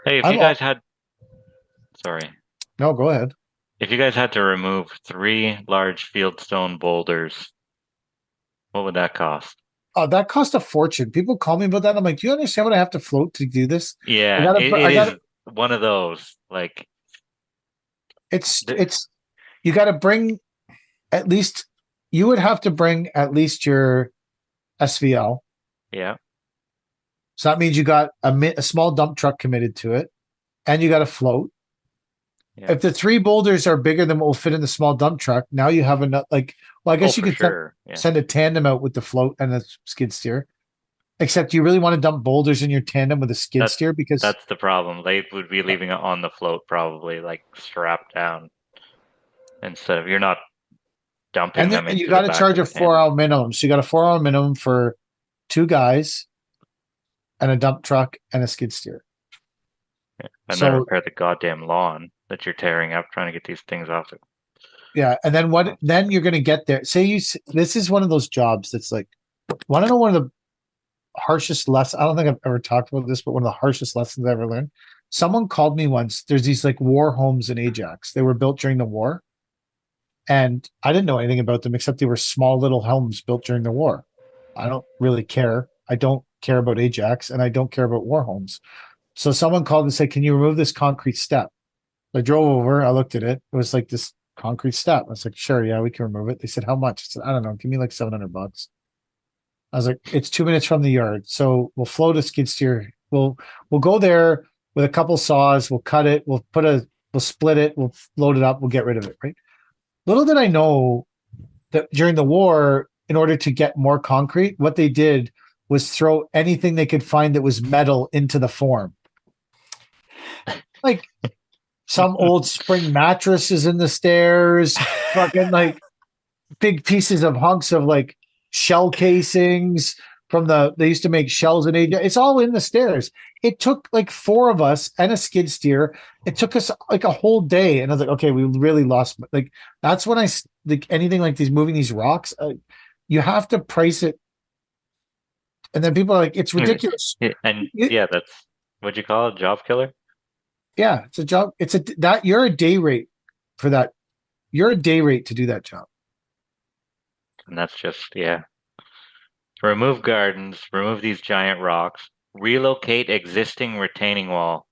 Hey, if you I'm guys all, had, sorry, no, go ahead. if you guys had to remove three large fieldstone boulders, what would that cost? That cost a fortune. People call me about that. I'm like, do you understand what I have to float to do this? I Yeah, gotta, it I got to is one of those. Like, the, it's, you gotta bring at least, you would have to bring at least your SVL. yeah, So that means you got a small dump truck committed to it and you got a float. yeah. If the three boulders are bigger than what will fit in the small dump truck, now you have enough, like, well, I Oh, guess you for could sure. Yeah, send a tandem out with the float and a skid steer. Except you really want to dump boulders in your tandem with a skid that steer because that's the problem. They would be leaving it on the float probably, like strapped down instead of you're not dumping them and you into the got to back charge of a the four tandem. hour minimum. So you got a 4 hour minimum for two guys and a dump truck and a skid steer. Yeah. And then So repair the goddamn lawn that you're tearing up trying to get these things off it. yeah, and then what? Then you're going to get there. Say this is one of those jobs that's like, want to know one of the harshest lessons? I don't think I've ever talked about this, but one of the harshest lessons I ever learned. Someone called me once. There's these like war homes in Ajax. They were built during the war, and I didn't know anything about them except they were small little homes built during the war. I don't really care. I don't care about Ajax, and I don't care about war homes. So someone called and said, "Can you remove this concrete step?" I drove over. I looked at it. It was like this concrete step. I was like, "Sure, yeah, we can remove it." They said, "How much?" I said, "I don't know. Give me like $700." I was like, "It's 2 minutes from the yard, so we'll float a skid steer. We'll go there with a couple saws. We'll cut it. We'll split it. We'll load it up. We'll get rid of it." Right. Little did I know that during the war, in order to get more concrete, what they did was throw anything they could find that was metal into the form. Like some old spring mattresses in the stairs, fucking like big pieces of hunks of like shell casings from they used to make shells in Asia. It's all in the stairs. It took like four of us and a skid steer. It took us like a whole day. And I was like, okay, we really lost. Like, that's when like anything like these moving these rocks, you have to price it. And then people are like, it's ridiculous. Yeah, and It, yeah, that's what you call it, job killer. yeah, it's a job. That you're a day rate for that. You're a day rate to do that job. And that's just, yeah. Remove gardens, remove these giant rocks, relocate existing retaining wall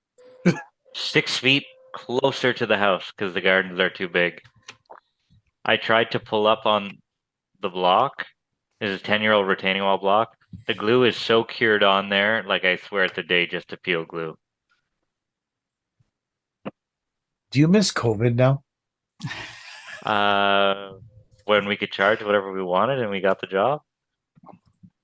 6 feet closer to the house because the gardens are too big. I tried to pull up on the block. This is a 10-year-old retaining wall block. The glue is so cured on there, like I swear it's a day just to peel glue. Do you miss COVID now? Uh, when we could charge whatever we wanted and we got the job.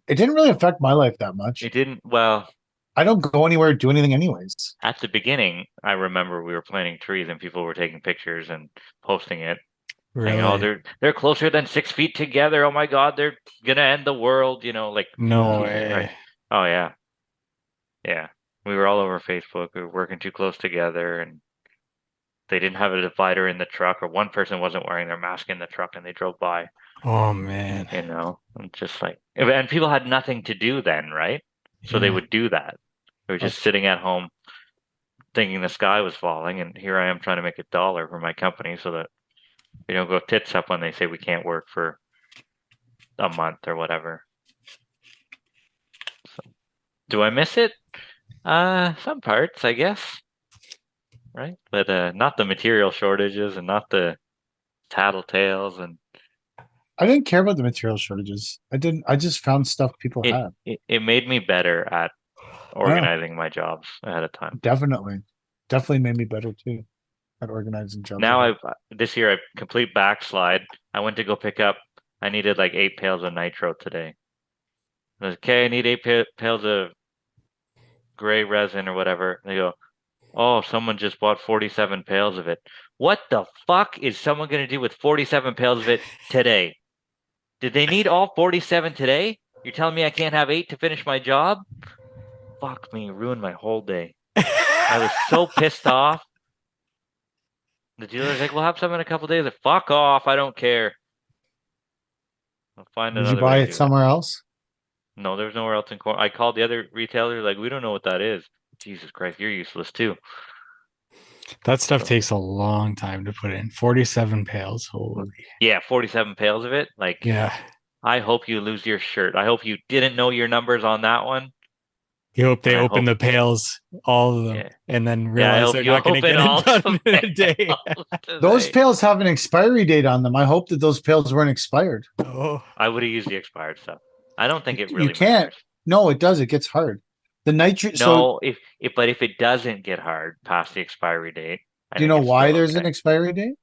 It didn't really affect my life that much. It didn't, well, I don't go anywhere or do anything anyways. at the beginning, I remember we were planting trees and people were taking pictures and posting it, saying, "Oh, Really? they're closer than 6 feet together. Oh my God, they're gonna end the world." Like No Jesus Christ. way. Oh yeah, yeah. We were all over Facebook. We were working too close together, and they didn't have a divider in the truck, or one person wasn't wearing their mask in the truck, and they drove by. Oh man. And just like, and people had nothing to do then, right? So they Yeah. would do that. They were Uh, just sitting at home thinking the sky was falling, and here I am trying to make $1 for my company so that we don't go tits up when they say we can't work for a month or whatever. So, do I miss it? Some parts, I guess, right? But not the material shortages and not the tattletales, and I didn't care about the material shortages. I didn't. I just found stuff people it had. it made me better at Yeah, organizing my jobs ahead of time. definitely, definitely made me better too at organizing jobs Now ahead. I've this year I complete backslide. I went to go pick up. I needed like 8 pails of nitro today. I was, okay, I need eight pails of gray resin or whatever. They go, oh, someone just bought 47 pails of it. What the fuck is someone going to do with 47 pails of it today? Did they need all 47 today? You're telling me I can't have eight to finish my job? Fuck me, ruined my whole day. I was so pissed off. The dealer's like, we'll have some in a couple days. Like, fuck off, I don't care. I'll find Did you another way buy to it do it. somewhere else? No, there's nowhere else in Corn. I called the other retailer, like, we don't know what that is. Jesus Christ, you're useless too. That stuff So, takes a long time to put in. 47 pails. Holy. yeah, 47 pails of it. Like, Yeah. I hope you lose your shirt. I hope you didn't know your numbers on that one. You hope And they I open hope, the pails, all of them, yeah, and then yeah, I realize hope they're you not going to open get it all done the in a day. pails Those today. pails have an expiry date on them. I hope that those pails weren't expired. Oh, I would have used the expired stuff. I don't think it You really can't. matters. No, it does. It gets hard. The nitrate. So, No, but if it doesn't get hard past the expiry date, I do you think know it's still why there's an okay expiry date?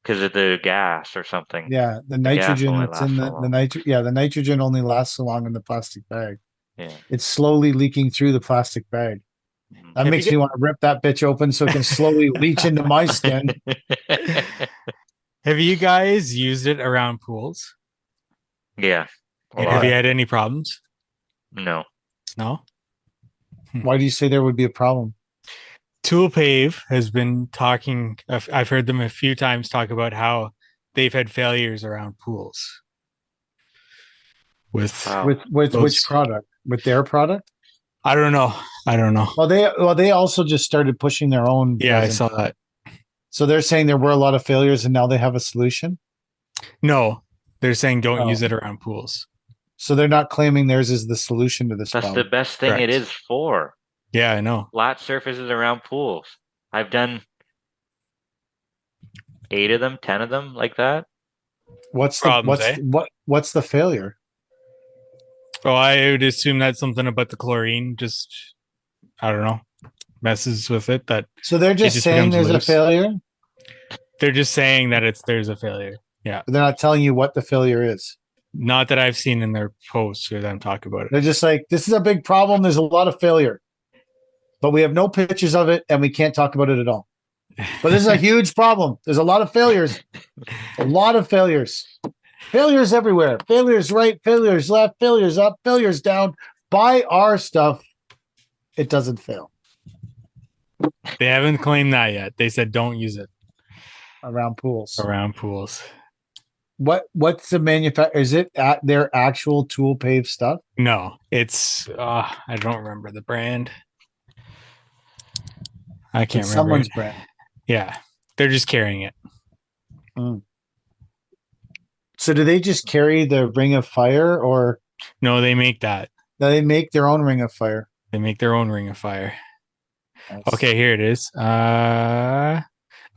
because of the gas or something. Yeah, the The gas nitrogen only that's in lasts so the long. nitro. Yeah, the nitrogen only lasts so long in the plastic bag. Yeah. It's slowly leaking through the plastic bag. Mhm. That have makes you me want to rip that bitch open so it can slowly leach into my skin. have you guys used it around pools? Yeah, a And have lot. you Yeah. had any problems? No. No. Why do you say there would be a problem? Tool Pave has been talking. I've heard them a few times talk about how they've had failures around pools with Wow. With which those. product? With their product? I don't know. I don't know. Well they also just started pushing their own Yeah, I resin. saw that. So they're saying there were a lot of failures and now they have a solution. No, they're saying don't use Oh, it around pools. so they're not claiming theirs is the solution to this That's the problem. best thing it Correct. is for. Yeah, I know. Flat surfaces around pools. I've done 8 of them, 10 of them like that. Problems, eh? What's the failure? Oh, I would assume that's something about the chlorine. Just I don't know, messes with it. That So they're it just just saying becomes there's a loose. failure, They're just saying that there's a failure. Yeah, but they're not telling you what the failure is. not that I've seen in their posts or them talk about it. They're just like, this is a big problem. There's a lot of failure, but we have no pictures of it and we can't talk about it at all. But this is a huge problem. There's a lot of failures. A lot of failures. Failures everywhere. Failures right, failures left, failures up, failures down. Buy our stuff. It doesn't fail They haven't claimed that yet. They said don't use it around pools. around pools. What's the manufacturer? Is it at their actual tool pave stuff? No, it's I don't remember the brand. I can't It's remember someone's it. brand. Yeah, they're just carrying it. Mm. So do they just carry the Ring of Fire, or No, they make that. do they make their own Ring of Fire? They make their own Ring of Fire. That's, Okay, here it is. Oh,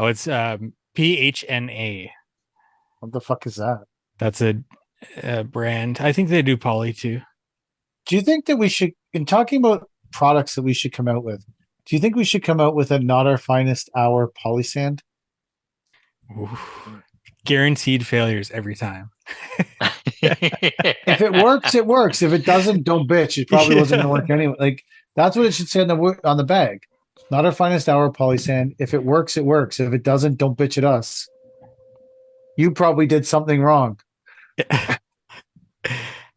it's PHNA. what the fuck is that? That's a brand. I think they do poly too. Do you think that we should, in talking about products that we should come out with, do you think we should come out with a Not Our Finest Hour polysand? Ooh. Guaranteed failures every time. If it works, it works. If it doesn't, don't bitch. It probably wasn't going to work anyway. Like, that's what it should say on the bag. Not Our Finest Hour polysand. If it works, it works. If it doesn't, don't bitch at us. You probably did something wrong.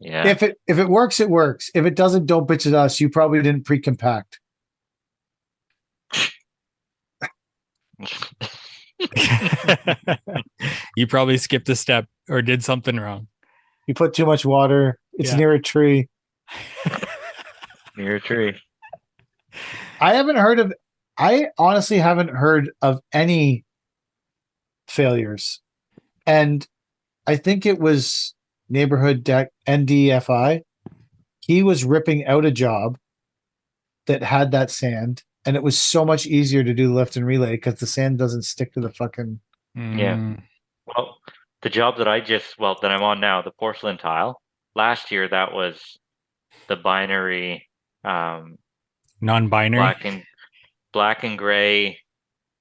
Yeah. If it works, it works. If it doesn't, don't bitch at us. You probably didn't pre-compact. You probably skipped a step or did something wrong. You put too much water. It's Yeah. near a tree. Near a tree. I honestly haven't heard of any failures. And I think it was Neighborhood Deck NDFI. He was ripping out a job that had that sand, and it was so much easier to do lift and relay because the sand doesn't stick to the fucking. Yeah. Mm, Well, the job that that I'm on now, the porcelain tile, last year that was the binary, non-binary. black and gray,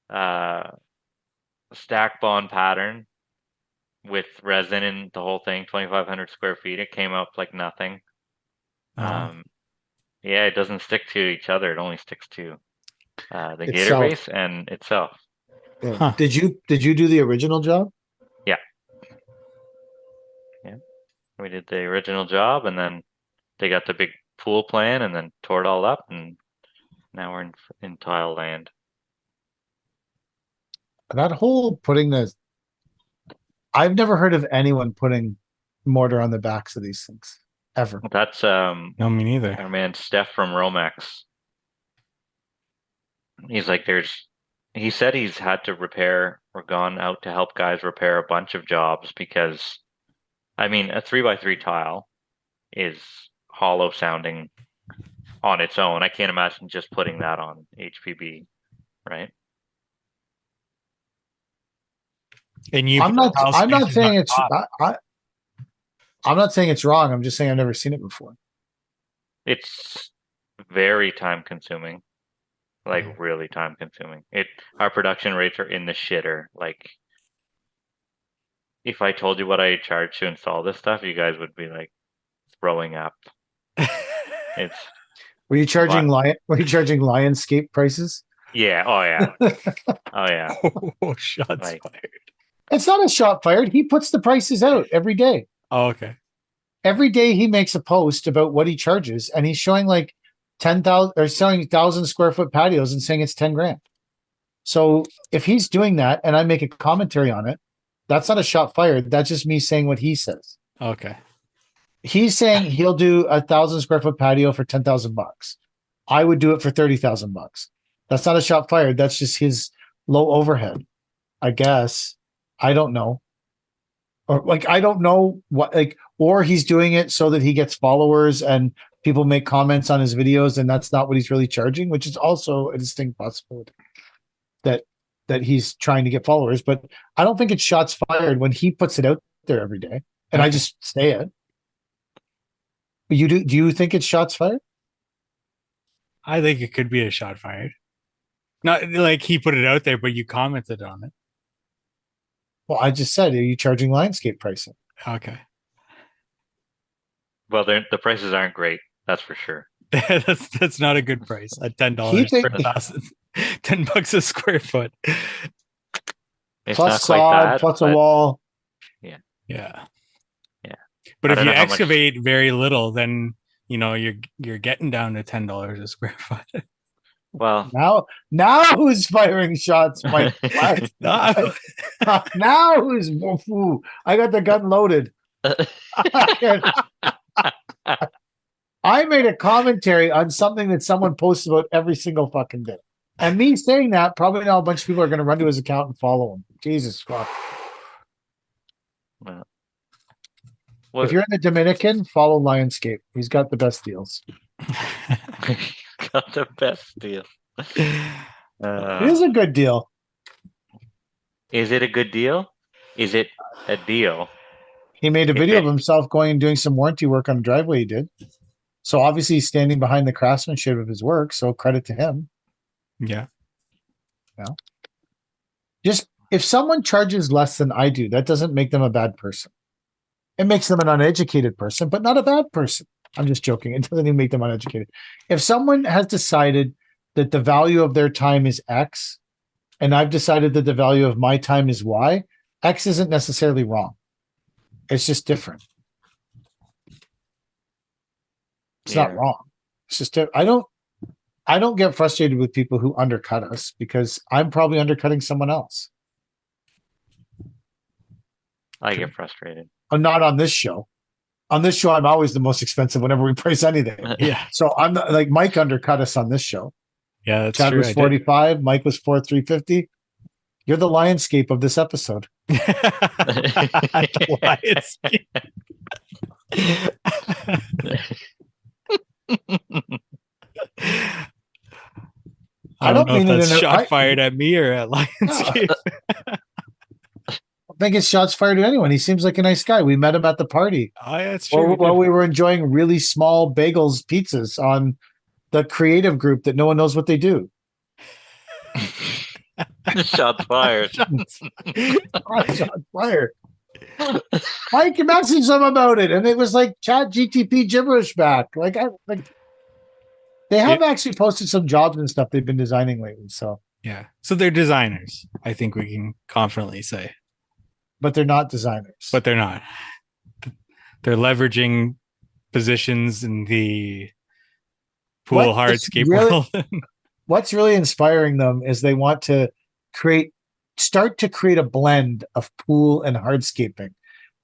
uh, stack bond pattern with resin in the whole thing, 2,500 square feet. It came up like nothing. Oh. Yeah, it doesn't stick to each other. It only sticks to the gator Itself. base and itself. Yeah. Huh. Did you do the original job? Yeah. We did the original job, and then they got the big pool plan, and then tore it all up, and now we're in tile land. That whole putting the. I've never heard of anyone putting mortar on the backs of these things ever. That's No, me neither. our man Steph from Romex. He's like, he said he's had to repair or gone out to help guys repair a bunch of jobs because, I mean, a 3x3 tile is hollow sounding on its own. I can't imagine just putting that on HPB, right? And you I'm put not. tile I'm not spacers on saying it's. top. I'm not saying it's wrong. I'm just saying I've never seen it before. It's very time consuming, like Yeah. really time consuming. Our production rates are in the shitter. Like, if I told you what I charge to install this stuff, you guys would be like throwing up. It's Were you charging but Lionscape prices? yeah, oh yeah, oh yeah. Oh, shots Like, fired. It's not a shot fired. He puts the prices out every day. Oh, okay. Every day he makes a post about what he charges, and he's showing like 10,000 or selling 1,000 square foot patios and saying it's 10 grand. So if he's doing that and I make a commentary on it, that's not a shot fired. That's just me saying what he says. Okay. He's saying he'll do 1,000 square foot patio for $10,000. I would do it for $30,000. That's not a shot fired. That's just his low overhead, I guess. I don't know. Or like I don't know what like, or he's doing it so that he gets followers and people make comments on his videos, and that's not what he's really charging, which is also a distinct possibility that he's trying to get followers. But I don't think it's shots fired when he puts it out there every day, and I Okay. just say it. But you do you think it's shots fired? I think it could be a shot fired. Not like he put it out there, but you commented on it. Well, I just said, are you charging Lionscape pricing? Okay. well, the prices aren't great. That's for sure. That's not a good price at $10 He per think- 1,000. $10 a square foot. It's Plus not quite sod, that, plus a but wall. Yeah. Yeah. But I if don't you know how much- excavate very little, then you're getting down to $10 a square foot. well, Now who's firing shots, Mike? No, Now who's ooh, I got the gun loaded. I made a commentary on something that someone posts about every single fucking day. And me saying that, probably now a bunch of people are going to run to his account and follow him. Jesus fuck. well, If you're in the Dominican, follow Lionscape. He's got the best deals. got the best deal. It is a good deal. Is it a good deal? Is it a deal? He made a If video it- of himself going and doing some warranty work on a driveway he did. So obviously he's standing behind the craftsmanship of his work. So credit to him. yeah. Just if someone charges less than I do, that doesn't make them a bad person. It makes them an uneducated person, but not a bad person. I'm just joking. It doesn't even make them uneducated. If someone has decided that the value of their time is X, and I've decided that the value of my time is Y, X isn't necessarily wrong. It's just different. It's not Yeah. wrong. It's just I don't get frustrated with people who undercut us because I'm probably undercutting someone else. I get frustrated. Not on this show. On this show, I'm always the most expensive whenever we price anything. Yeah. So I'm not, like Mike undercut us on this show. Yeah, that's Chad true. was 45, Mike was 350. You're the Lionscape of this episode. I don't know mean if it that's in a- shot fired at me or at Lionscape. I think it's shots fired at anyone. He seems like a nice guy. We met him at the party. Oh, yeah, that's true. While we were enjoying really small bagels pizzas on the creative group that no one knows what they do. Shots fired. Shots fired. Mike messaged them about it, and it was like Chat GTP gibberish back. They have actually posted some jobs and stuff they've been designing lately. So, Yeah. So they're designers, I think we can confidently say. but they're not designers. But they're not. They're leveraging positions in the pool What is hardscape really- world. What's really inspiring them is they want to start to create a blend of pool and hardscaping.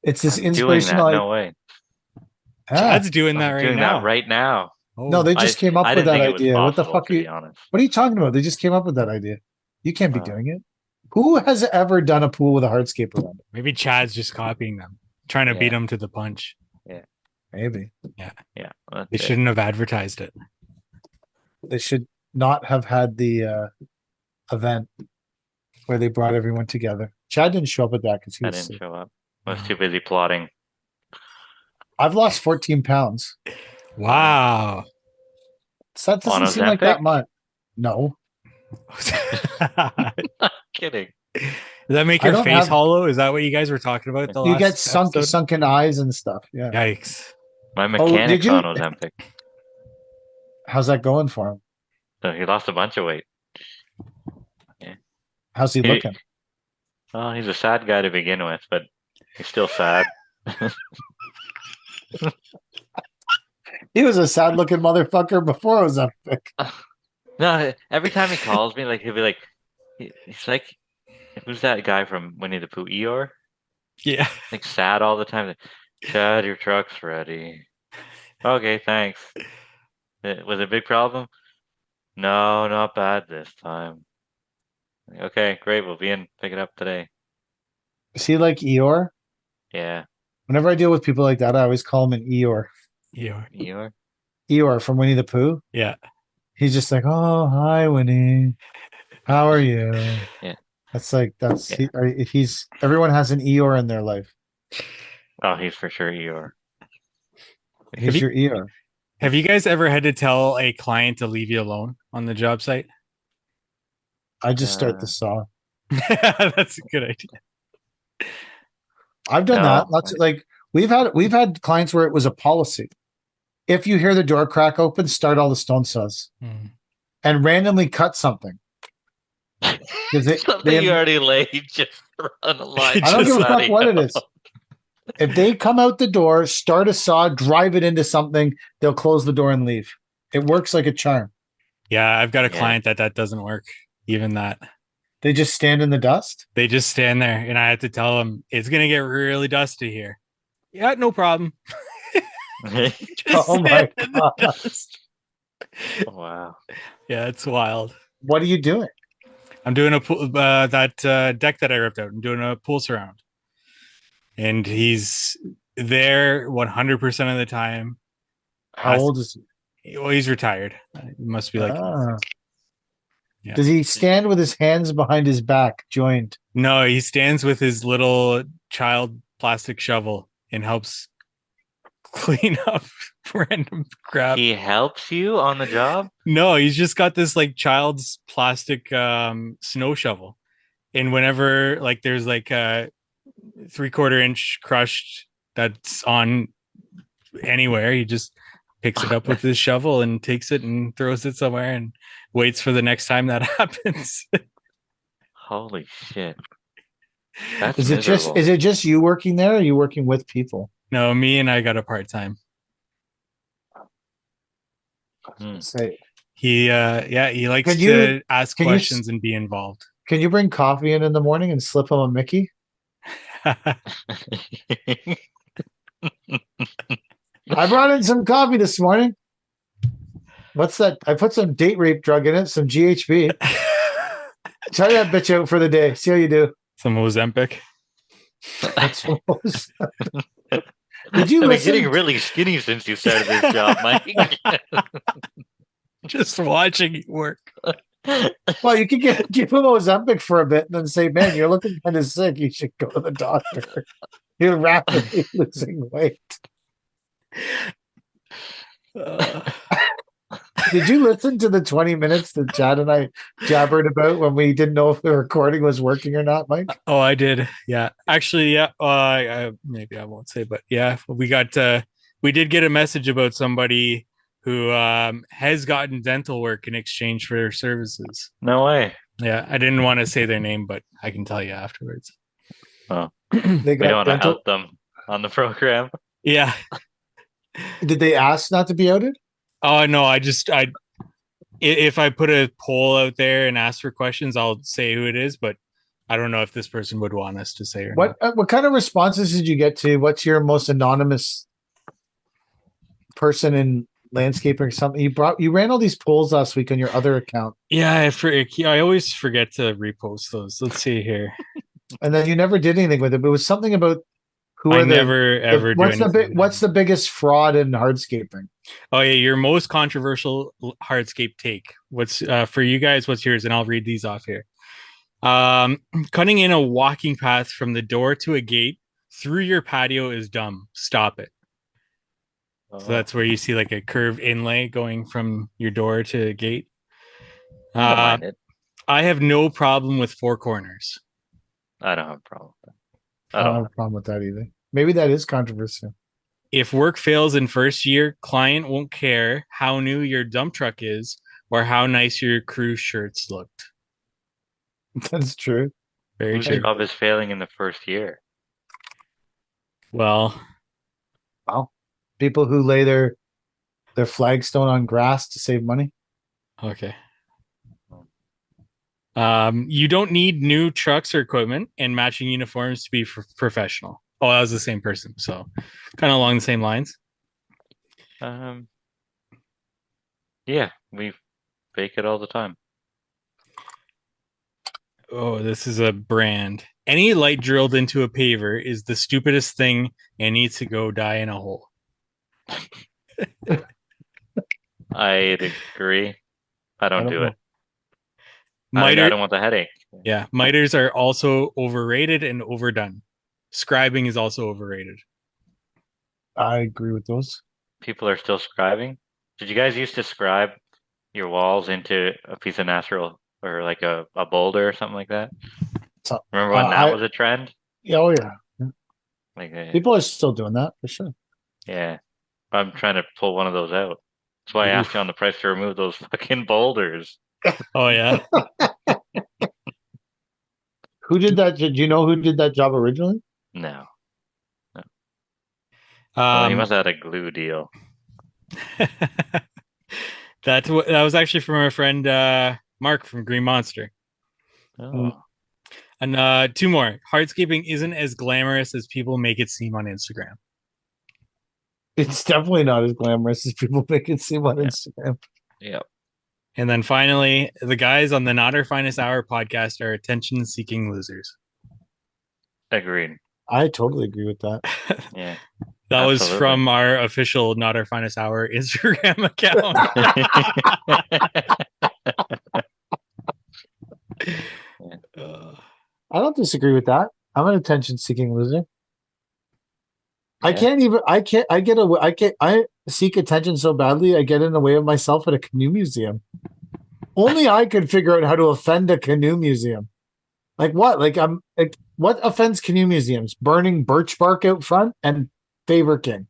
It's this I'm doing that. inspirational. No way. Chad's doing that I'm right doing now. that right now. No, they I just came up I with didn't that think it was idea. What the possible, fuck to are be you, honest. what are you talking about? They just came up with that idea. You can't be doing it. Who has ever done a pool with a hardscape around it? Maybe Chad's just copying them, trying to beat Yeah. them to the punch. Maybe. Yeah, They that's it. shouldn't have advertised it. They should not have had the event where they brought everyone together. Chad didn't show up at that because he I was didn't sick. show up. I was No. too busy plotting. I've lost 14 pounds. Wow. So that On doesn't seem like that Ozempic? much. No, Does Kidding. that make I your don't face have. hollow? Is that what you guys were talking about the You get last episode? sunken eyes and stuff. Yeah. Yikes. My Oh, did mechanic's you? on Ozempic. How's that going for him? So he lost a bunch of weight. How's he He, looking? oh, he's a sad guy to begin with, but he's still sad. He was a sad looking motherfucker before Ozempic. No, every time he calls me, like he'll be like, he's like, who's that guy from Winnie the Pooh? Eeyore? Yeah. Like sad all the time. Like, Chad, your truck's ready. Okay, thanks. Was it a big problem? No, not bad this time. Okay, great. We'll be in. Pick it up today. Is he like Eeyore? Yeah, Whenever I deal with people like that, I always call him an Eeyore. Yeah. Eeyore. Eeyore from Winnie the Pooh. Yeah. He's just like, oh, hi, Winnie. How are you? Yeah. That's Yeah. he's everyone has an Eeyore in their life. Oh, he's for sure Eeyore. He's you- your Eeyore. Have you guys ever had to tell a client to leave you alone on the job site? I just start the saw. That's a good idea. I've done No, that. Lots of, like we've had clients where it was a policy. If you hear the door crack open, start all the stone saws and randomly cut something. Because something you already laid, just run a line. I don't give a fuck patio. what it is. If they come out the door, start a saw, drive it into something, they'll close the door and leave. It works like a charm. Yeah, I've got a Yeah. client that doesn't work. Even that. They just stand in the dust. They just stand there, and I had to tell them it's gonna get really dusty here. Yeah, no problem. Just Oh my stand in the God. dust. Wow. Yeah, it's wild. What are you doing? I'm doing a pool, that deck that I ripped out. I'm doing a pool surround, and he's there 100% of the time. How old is he? Well, he's retired. He must be like. Ah. Yeah. Does he stand with his hands behind his back, joined? No, he stands with his little child plastic shovel and helps clean up random crap. He helps you on the job? No, he's just got this like child's plastic snow shovel. And whenever like there's like a 3/4 inch crushed that's on anywhere, he just picks it up with his shovel and takes it and throws it somewhere and waits for the next time that happens. Holy shit. That's Is it just you working there? Or are you working with people? No, me and I got a part-time. Say, He likes Can you- to ask can you s- questions and be involved. can you bring coffee in the morning and slip him a Mickey? I brought in some coffee this morning. What's that? I put some date rape drug in it, some GHB. Try that bitch out for the day. See how you do. Some Ozempic. That's what Did you I've been listen? getting really skinny since you started this job, Mike. Just watching you work. Well, you could give him Ozempic for a bit and then say, man, you're looking kind of sick. You should go to the doctor. You're rapidly losing weight. Did you listen to the 20 minutes that Chad and I jabbered about when we didn't know if the recording was working or not, Mike? Oh, I did. Yeah, actually, yeah. Maybe I won't say, but yeah, we did get a message about somebody who has gotten dental work in exchange for their services. No way. Yeah, I didn't want to say their name, but I can tell you afterwards. Oh, They we don't want to dental. out them on the program. Yeah. Did they ask not to be outed? Oh no, if I put a poll out there and ask for questions, I'll say who it is, but I don't know if this person would want us to say or not. What kind of responses did you get to? What's your most anonymous person in landscaping or something. You ran all these polls last week on your other account, Yeah, I always forget to repost those. Let's see here. and then you never did anything with it. But it was something about who I are never ever do anything. what's the biggest fraud in hardscaping? Oh yeah, your most controversial hardscape take. What's for you guys? What's yours? And I'll read these off here. Cutting in a walking path from the door to a gate through your patio is dumb. Stop it. So that's where you see like a curved inlay going from your door to a gate. I don't mind it. I have no problem with four corners. I don't have a problem with that. I don't have a problem with that either. Maybe that is controversial. If work fails in first year, client won't care how new your dump truck is or how nice your crew shirts looked. That's true. Very Whose true. job is failing in the first year? Well, People who lay their flagstone on grass to save money. okay. You don't need new trucks or equipment and matching uniforms to be professional. Oh, that was the same person. So kind of along the same lines. Yeah, we fake it all the time. Oh, this is a brand. Any light drilled into a paver is the stupidest thing and needs to go die in a hole. I'd agree. I don't do know. it. I don't want the headache. Yeah, miters are also overrated and overdone. Scribing is also overrated. I agree with those. People are still scribing. Did you guys used to scribe your walls into a piece of natural or like a boulder or something like that? So, Remember when that was a trend? Yeah, oh yeah. Like People are still doing that for sure. yeah, I'm trying to pull one of those out. That's why I asked you on the price to remove those fucking boulders. Oh yeah. Who did that? Did you know who did that job originally? No. Well, he must have had a glue deal. That was actually from our friend Mark from Green Monster. Oh. And two more. Hardscaping isn't as glamorous as people make it seem on Instagram. It's definitely not as glamorous as people make it seem on Instagram. Yep. And then finally, the guys on the Not Our Finest Hour podcast are attention-seeking losers. Agreed. I totally agree with that. Yeah. That was from our official Not Our Finest Hour Instagram account. I don't disagree with that. I'm an attention-seeking loser. Yeah. I seek attention so badly, I get in the way of myself at a canoe museum. Only I could figure out how to offend a canoe museum. Like what? What offends canoe museums? Burning birch bark out front and Favor King.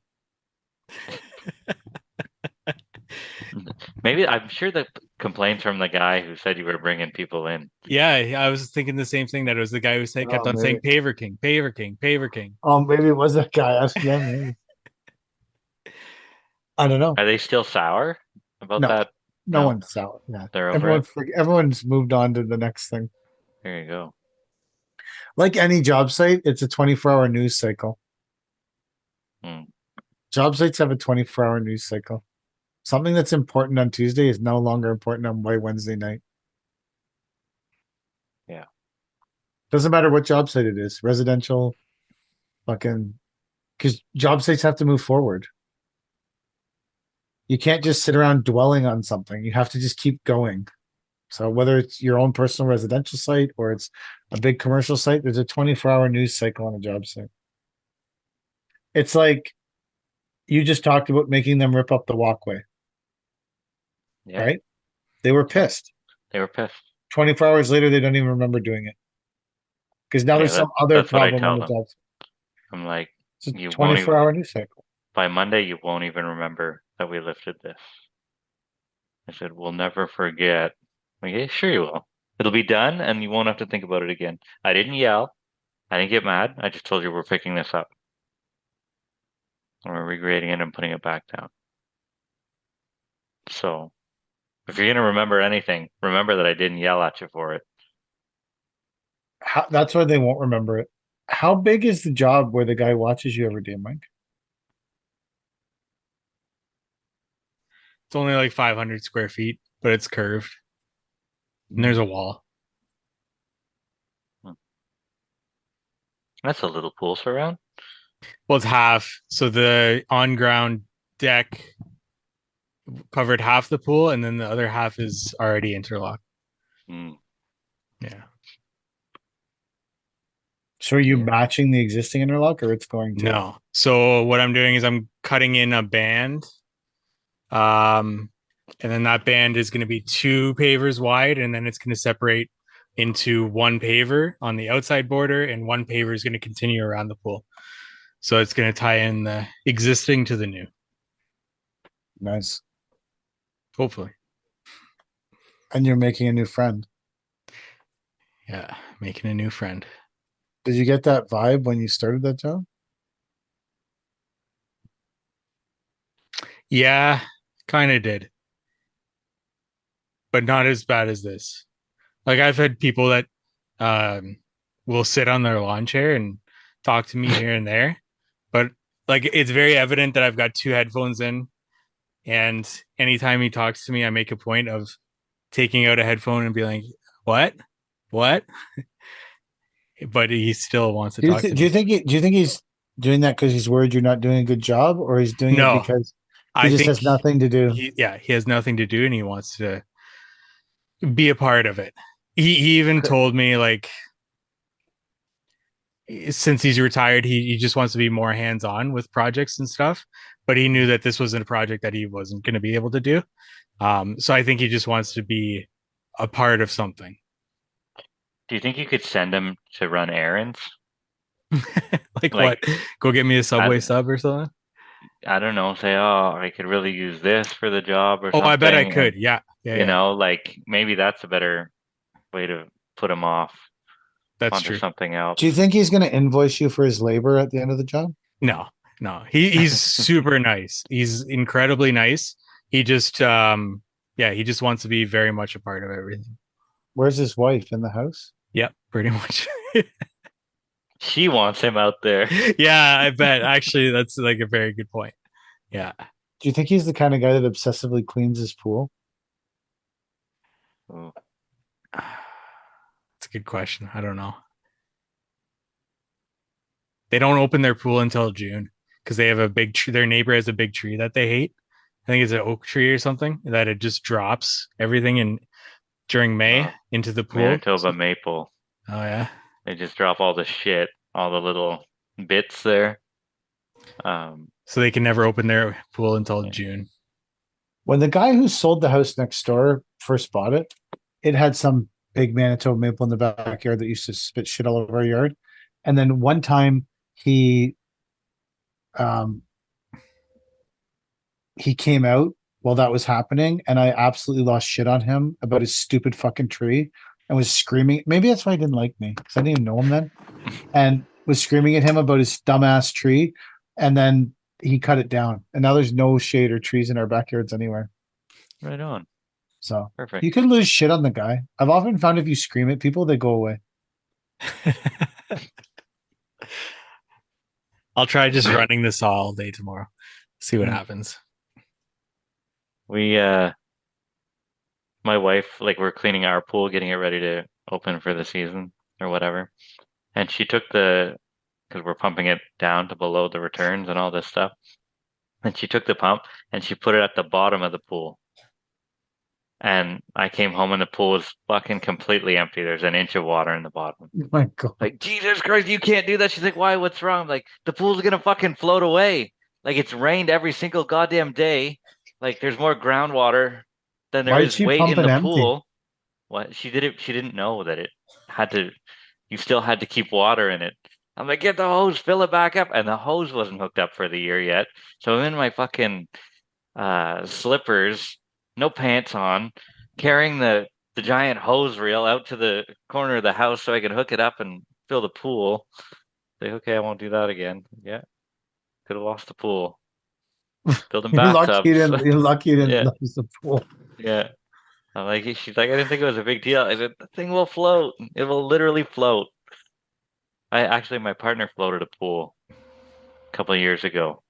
Maybe I'm sure the complaints from the guy who said you were bringing people in. Yeah, I was thinking the same thing. That it was the guy who kept on saying Paver King, Paver King, Paver King. Oh, maybe it was that guy. Yeah, maybe. I don't know. Are they still sour about that? No one's sour. Yeah, they're over. Everyone's moved on to the next thing. There you go. Like any job site, it's a 24-hour news cycle. Job sites have a 24-hour news cycle. Something that's important on Tuesday is no longer important on Wednesday night. Yeah. Doesn't matter what job site it is, residential, because job sites have to move forward. You can't just sit around dwelling on something. You have to just keep going. So whether it's your own personal residential site or it's a big commercial site, there's a 24-hour news cycle on a job site. It's like you just talked about making them rip up the walkway. Yeah. Right? They were pissed. 24 hours later, they don't even remember doing it. Because now there's some other problem on the job site. I'm like, it's a 24-hour news cycle. By Monday, you won't even remember that we lifted this. I said, we'll never forget. Like, yeah, sure you will. It'll be done, and you won't have to think about it again. I didn't yell. I didn't get mad. I just told you we're picking this up. And we're regrading it and putting it back down. So, if you're going to remember anything, remember that I didn't yell at you for it. That's why they won't remember it. How big is the job where the guy watches you every day, Mike? It's only like 500 square feet, but it's curved and there's a wall. Hmm. That's a little pool surround. Well, it's half. So the on ground deck covered half the pool, and then the other half is already interlocked. Hmm. Yeah. So are you Yeah. matching the existing interlock or it's going to? No. So what I'm doing is I'm cutting in a band. Um, and then that band is going to be 2 pavers wide, and then it's going to separate into 1 paver on the outside border, and 1 paver is going to continue around the pool. So it's going to tie in the existing to the new, Nice. hopefully. And you're making a new friend. Yeah, making a new friend. Did you get that vibe when you started that job? Yeah, kind of did, but not as bad as this. Like I've had people that um, will sit on their lawn chair and talk to me here and there, but like it's very evident that I've got 2 headphones in, and anytime he talks to me, I make a point of taking out a headphone and be like, "What? What?" But he still wants to talk to Do you me. think do you think he's doing that because he's worried you're not doing a good job, or he's doing it No, because he I just think has nothing to do? he has nothing to do and he wants to be a part of it. He even told me like since he's retired, he just wants to be more hands on with projects and stuff. But he knew that this wasn't a project that he wasn't going to be able to do. So I think he just wants to be a part of something. Do you think you could send him to run errands? Like Like, what? Go get me a I, Subway sub or something? I don't know, say, oh, I could really use this for the job or Oh, I bet I something. And, could. Yeah. Yeah. Yeah. like maybe that's a better way to put him off That's onto true. something else. Do you think he's going to invoice you for his labor at the end of the job? No, no. He's super nice. He's incredibly nice. He just yeah, he just wants to be very much a part of everything. Where's his wife in the house? Yep, pretty much. She wants him out there. Yeah, I bet. Actually, that's like a very good point. Yeah. Do you think he's the kind of guy that obsessively cleans his pool? Ooh. It's a good question. I don't know. They don't open their pool until June because they have a big tree. Their neighbor has a big tree that they hate. I think it's an oak tree or something that it just drops everything in during May into the pool. Manitoba maple. Oh yeah. They just drop all the shit, all the little bits there. Um, So they can never open their pool until yeah. June. When the guy who sold the house next door first bought it, it had some big Manitoba maple in the backyard that used to spit shit all over our yard. And then one time he um he came out while that was happening, and I absolutely lost shit on him about his stupid fucking tree and was screaming. Maybe that's why he didn't like me because I didn't even know him then, and was screaming at him about his dumbass tree. And then he cut it down, and now there's no shade or trees in our backyards anywhere. Right on. So you Perfect. could lose shit on the guy. I've often found if you scream at people, they go away. I'll try just running this all day tomorrow. See what Mm. happens. We my wife, like we're cleaning our pool, getting it ready to open for the season or whatever. And she took because we're pumping it down to below the returns and all this stuff. And she took the pump and she put it at the bottom of the pool. And I came home and the pool was fucking completely empty. There's an inch of water in the bottom. Oh my God. Like, Jesus Christ, you can't do that. She's like, why? What's wrong? I'm like, the pool's gonna fucking float away. Like, it's rained every single goddamn day. Like, there's more groundwater than there Why'd is she weight pump in it the empty? pool. What? She didn't know that it had to, you still had to keep water in it. I'm like, get the hose, fill it back up. And the hose wasn't hooked up for the year yet. So I'm in my fucking slippers, no pants on, carrying the giant hose reel out to the corner of the house so I could hook it up and fill the pool. Say, okay, I won't do that again. Yeah, could have lost the pool. Building You're lucky you bathtubs. didn't. You're lucky you didn't Yeah, lose the pool. yeah. I'm like, she's like, I didn't think it was a big deal. I said, the thing will float. It will literally float. My partner floated a pool a couple of years ago.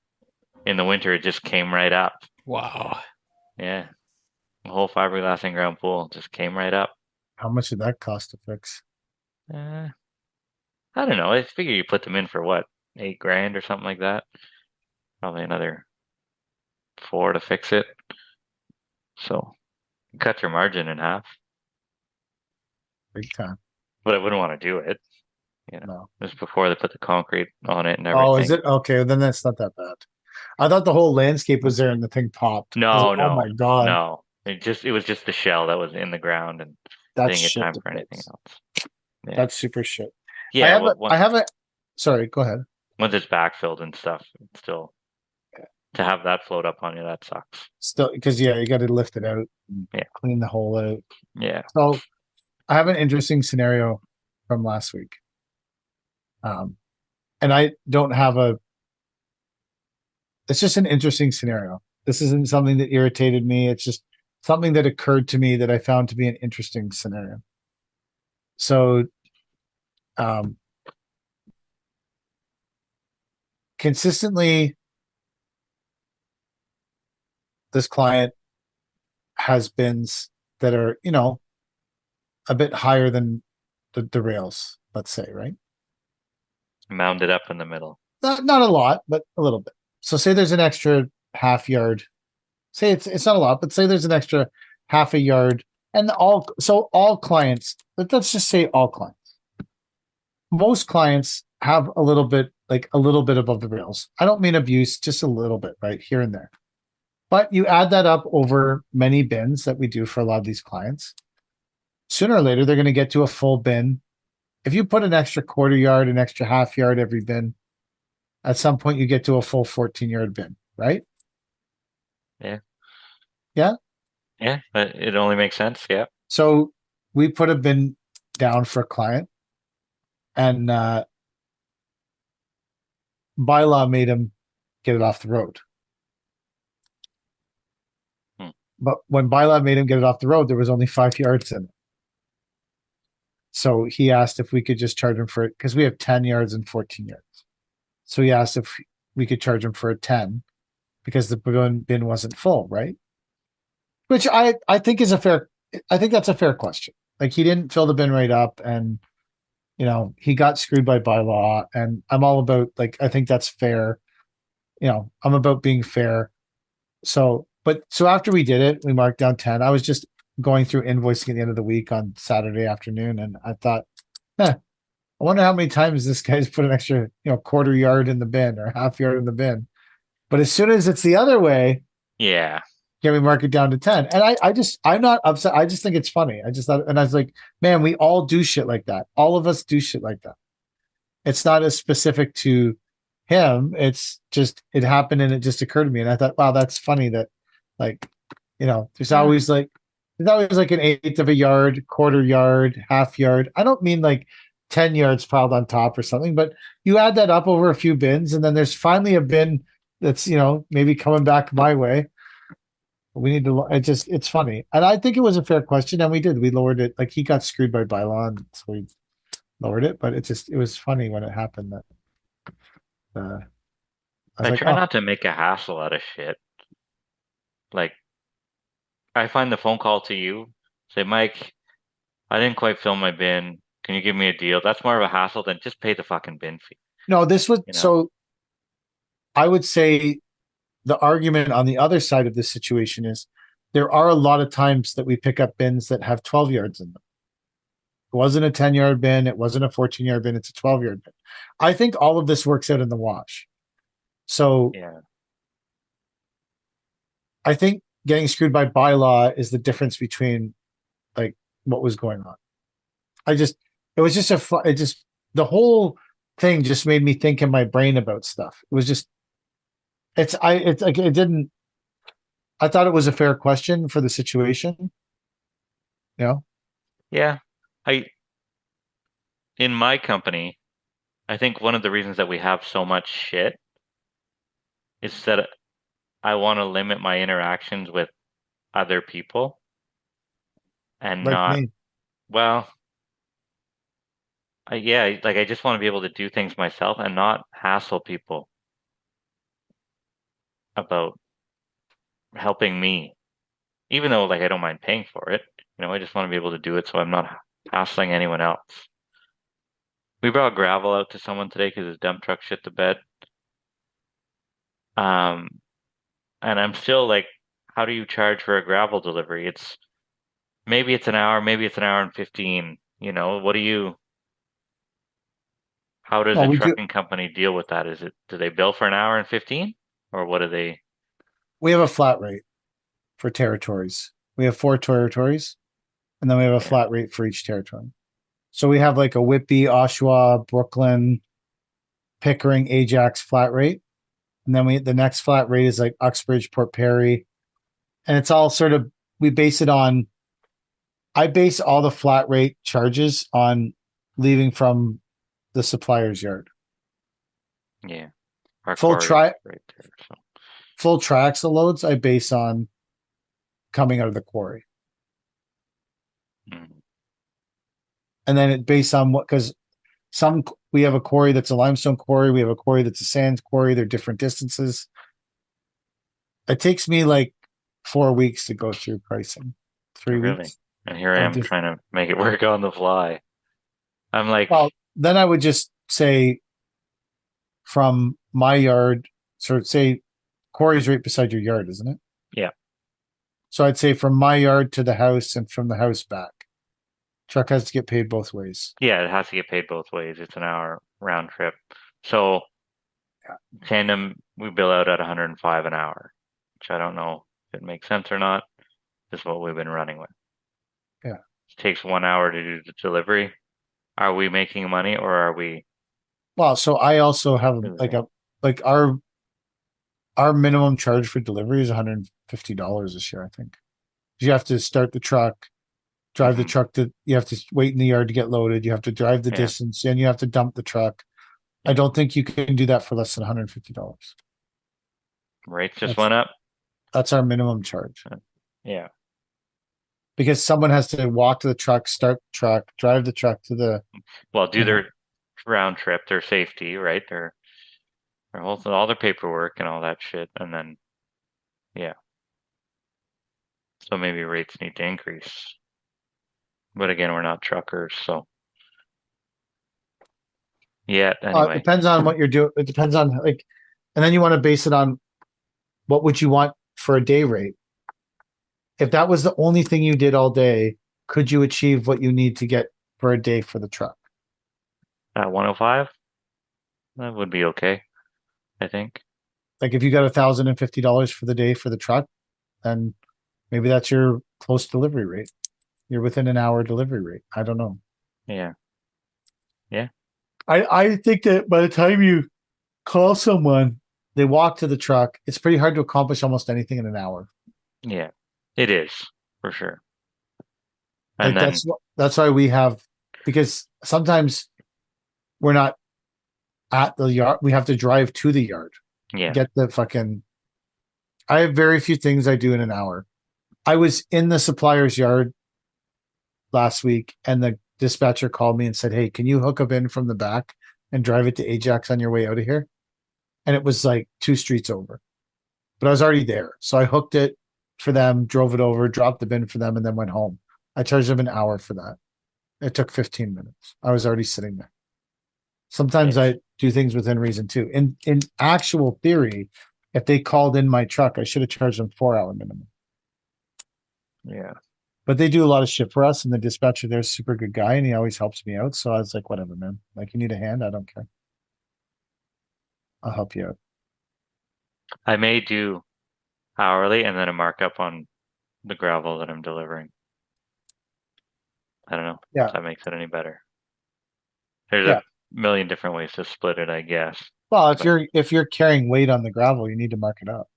In the winter, it just came right up. Wow. Yeah. The whole fiberglass in-ground pool just came right up. How much did that cost to fix? Uh, I don't know. I figure you put them in for what, 8 grand or something like that. Probably another 4 to fix it. So cut your margin in half. Big time. But I wouldn't want to do it. No. This is before they put the concrete on it and Oh, is everything. it? Okay, then that's not that bad. I thought the whole landscape was there and the thing popped. I was like, No, oh my no, God, no. It was just the shell that was in the ground and that's didn't get shit time to for anything fix. else. Yeah. That's super shit. Yeah, I have a, sorry, go ahead. once it's backfilled and stuff, it's still to have that float up on you, that sucks. Still, because yeah, you got to lift it out, and Yeah. clean the hole out. Yeah. So I have an interesting scenario from last week. And I don't have a, it's just an interesting scenario. This isn't something that irritated me. It's just something that occurred to me that I found to be an interesting scenario. So, um, consistently, this client has bins that are, a bit higher than the rails, let's say, right? Mound it up in the middle. Not a lot, but a little bit. So say there's an extra half yard. Say it's not a lot, but say there's an extra half a yard, and all clients. Let's just say all clients. Most clients have a little bit, like a little bit above the rails. I don't mean abuse, just a little bit, right here and there. But you add that up over many bins that we do for a lot of these clients. Sooner or later, they're going to get to a full bin. If you put an extra quarter yard, an extra half yard every bin, at some point you get to a full 14-yard bin, right? Yeah. Yeah. Yeah. But it only makes sense. Yeah. So we put a bin down for a client, and bylaw made him get it off the road. Hmm. But when bylaw made him get it off the road, there was only 5 yards in it. So he asked if we could just charge him for it because we have 10 yards and 14 yards. So he asked if we could charge him for a 10 because the bin wasn't full, right? Which I think is a fair, I think that's a fair question. Like he didn't fill the bin right up, and he got screwed by bylaw, and I'm all about, like, I think that's fair. I'm about being fair. So after we did it, we marked down 10. I was just going through invoicing at the end of the week on Saturday afternoon, and I thought, I wonder how many times this guy's put an extra, quarter yard in the bin or half yard in the bin. But as soon as it's the other way, Yeah. can we mark it down to 10? And I'm not upset. I just think it's funny. I just thought, and I was like, man, we all do shit like that. All of us do shit like that. It's not as specific to him. It's just, it happened and it just occurred to me. And I thought, wow, that's funny that, like, there's always like an eighth of a yard, quarter yard, half yard. I don't mean like 10 yards piled on top or something, but you add that up over a few bins, and then there's finally a bin that's, maybe coming back my way. We need to, it's funny. And I think it was a fair question. And we lowered it. Like he got screwed by bylaw, so we lowered it, but it was funny when it happened that, I was I like, try oh, not to make a hassle out of shit. Like I find the phone call to you, say, Mike, I didn't quite fill my bin. Can you give me a deal? That's more of a hassle than just pay the fucking bin fee, no, you know? so I would say the argument on the other side of this situation is there are a lot of times that we pick up bins that have 12 yards in them. It wasn't a 10-yard bin. It wasn't a 14-yard bin. It's a 12-yard bin. I think all of this works out in the wash. So Yeah. I think getting screwed by bylaw is the difference between, like, what was going on. It was just the whole thing just made me think in my brain about stuff. It was just, it's like, it didn't, I thought it was a fair question for the situation, you know? Yeah. I in my company, I think one of the reasons that we have so much shit is that I want to limit my interactions with other people and Like not, me. well, yeah, like I just want to be able to do things myself and not hassle people about helping me. even though like I don't mind paying for it. I just want to be able to do it so I'm not hassling anyone else. We brought gravel out to someone today because his dump truck shit the bed. Um, and I'm still like, how do you charge for a gravel delivery? Maybe it's an hour, maybe it's an hour and 15. What do you? How does Well, a we do. trucking company deal with that? Do they bill for an hour and 15, or what do they? We have a flat rate for territories. We have 4 territories, and then we have a Yeah, flat rate for each territory. So we have like a Whitby, Oshawa, Brooklyn, Pickering, Ajax flat rate, and then the next flat rate is like Uxbridge, Port Perry, and it's all sort of we base it on. I base all the flat rate charges on leaving from the supplier's yard. yeah. Our Full quarry is tri right there. So full triaxle loads I base on coming out of the quarry. mm, And then it based on what because some we have a quarry that's a limestone quarry, we have a quarry that's a sand quarry, they're different distances. It takes me like 4 weeks to go through pricing. Three really, weeks and here I of am just trying to make it work on the fly. I'm like, well, then I would just say from my yard, so say quarry's right beside your yard, isn't it? yeah, So I'd say from my yard to the house and from the house back. Truck has to get paid both ways. yeah. It has to get paid both ways. It's an hour round trip. So tandem, we bill out at 105 an hour, which I don't know if it makes sense or not. This is what we've been running with. Yeah. It takes 1 hour to do the delivery. Are we making money or are we Well, so I also have like losing? a like our minimum charge for delivery is $150 this year, I think. You have to start the truck, drive the Hmm. truck to you have to wait in the yard to get loaded, you have to drive the Yeah, distance, and you have to dump the truck. I yeah. don't think you can do that for less than $150. Rates just That's went up. that's our minimum charge. Yeah. Because someone has to walk to the truck, start the truck, drive the truck to the Well, do you know. their round trip, their safety, right? Their whole all their paperwork and all that shit, and then yeah. So maybe rates need to increase. But again, we're not truckers, so yet It anyway. depends on what you're doing. It depends on like, and then you want to base it on what would you want for a day rate. If that was the only thing you did all day, could you achieve what you need to get for a day for the truck? At 105, that would be okay, I think. Like if you got $1,050 for the day for the truck, then maybe that's your close delivery rate. You're within an hour delivery rate. I don't know. Yeah. Yeah. I think that by the time you call someone, they walk to the truck, it's pretty hard to accomplish almost anything in an hour. Yeah. It is, for sure. And Like then that's why we have because sometimes we're not at the yard. We have to drive to the yard. yeah. Get the fucking I have very few things I do in an hour. I was in the supplier's yard last week and the dispatcher called me and said, "Hey, can you hook up in from the back and drive it to Ajax on your way out of here?" And it was like 2 streets over, but I was already there. So I hooked it for them, drove it over, dropped the bin for them, and then went home. I charged them an hour for that. It took 15 minutes. I was already sitting there. Sometimes Yes. I do things within reason too. In actual theory, if they called in my truck, I should have charged them 4 hour minimum. Yeah. But they do a lot of shit for us, and the dispatcher there's a super good guy, and he always helps me out. So I was like, whatever, man. Like you need a hand, I don't care. I'll help you out. I may do hourly and then a markup on the gravel that I'm delivering. I don't know Yeah, if that makes it any better. There's yeah. a million different ways to split it, I guess. Well, But if you're carrying weight on the gravel, you need to mark it up.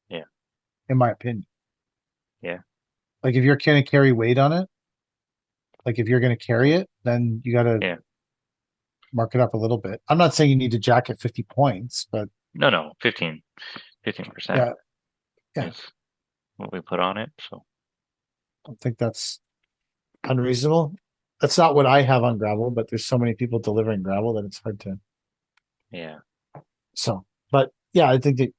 yeah. In my opinion, Yeah. like if you're going to carry weight on it, like if you're going to carry it, then you got to Yeah. mark it up a little bit. I'm not saying you need to jack it 50 points, but No, 15% yeah, yeah. is what we put on it. So I don't think that's unreasonable. That's not what I have on gravel, but there's so many people delivering gravel that it's hard to. yeah. But yeah, I think that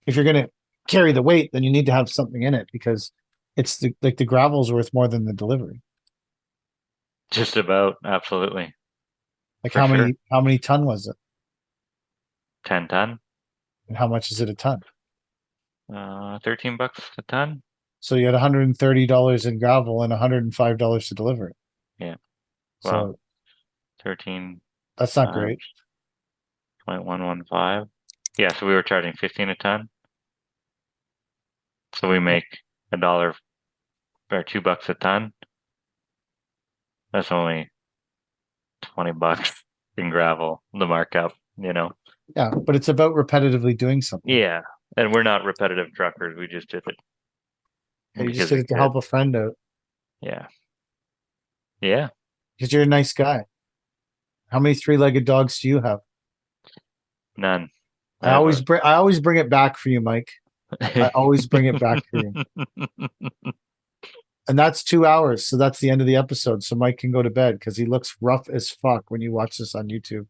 if you're going to carry the weight, then you need to have something in it because it's like the gravel's worth more than the delivery. Just about, absolutely. Like For sure. how many ton was it? 10 ton. And how much is it a ton? $13 a ton. So you had $130 in gravel and $105 to deliver it. Yeah. Well, So 13 that's not times great. 0.115. Yeah, so we were charging 15 a ton. So we make $1 or $2 a ton. That's only $20 in gravel, the markup, you know. Yeah, but it's about repetitively doing something. Yeah. And we're not repetitive truckers. We just did it You just because did we it to could. help a friend out Yeah. Yeah. because you're a nice guy. How many three-legged dogs do you have? None. I always bring it back for you, Mike. I always bring it back for you. And that's 2 hours. So that's the end of the episode. So Mike can go to bed because he looks rough as fuck when you watch this on YouTube.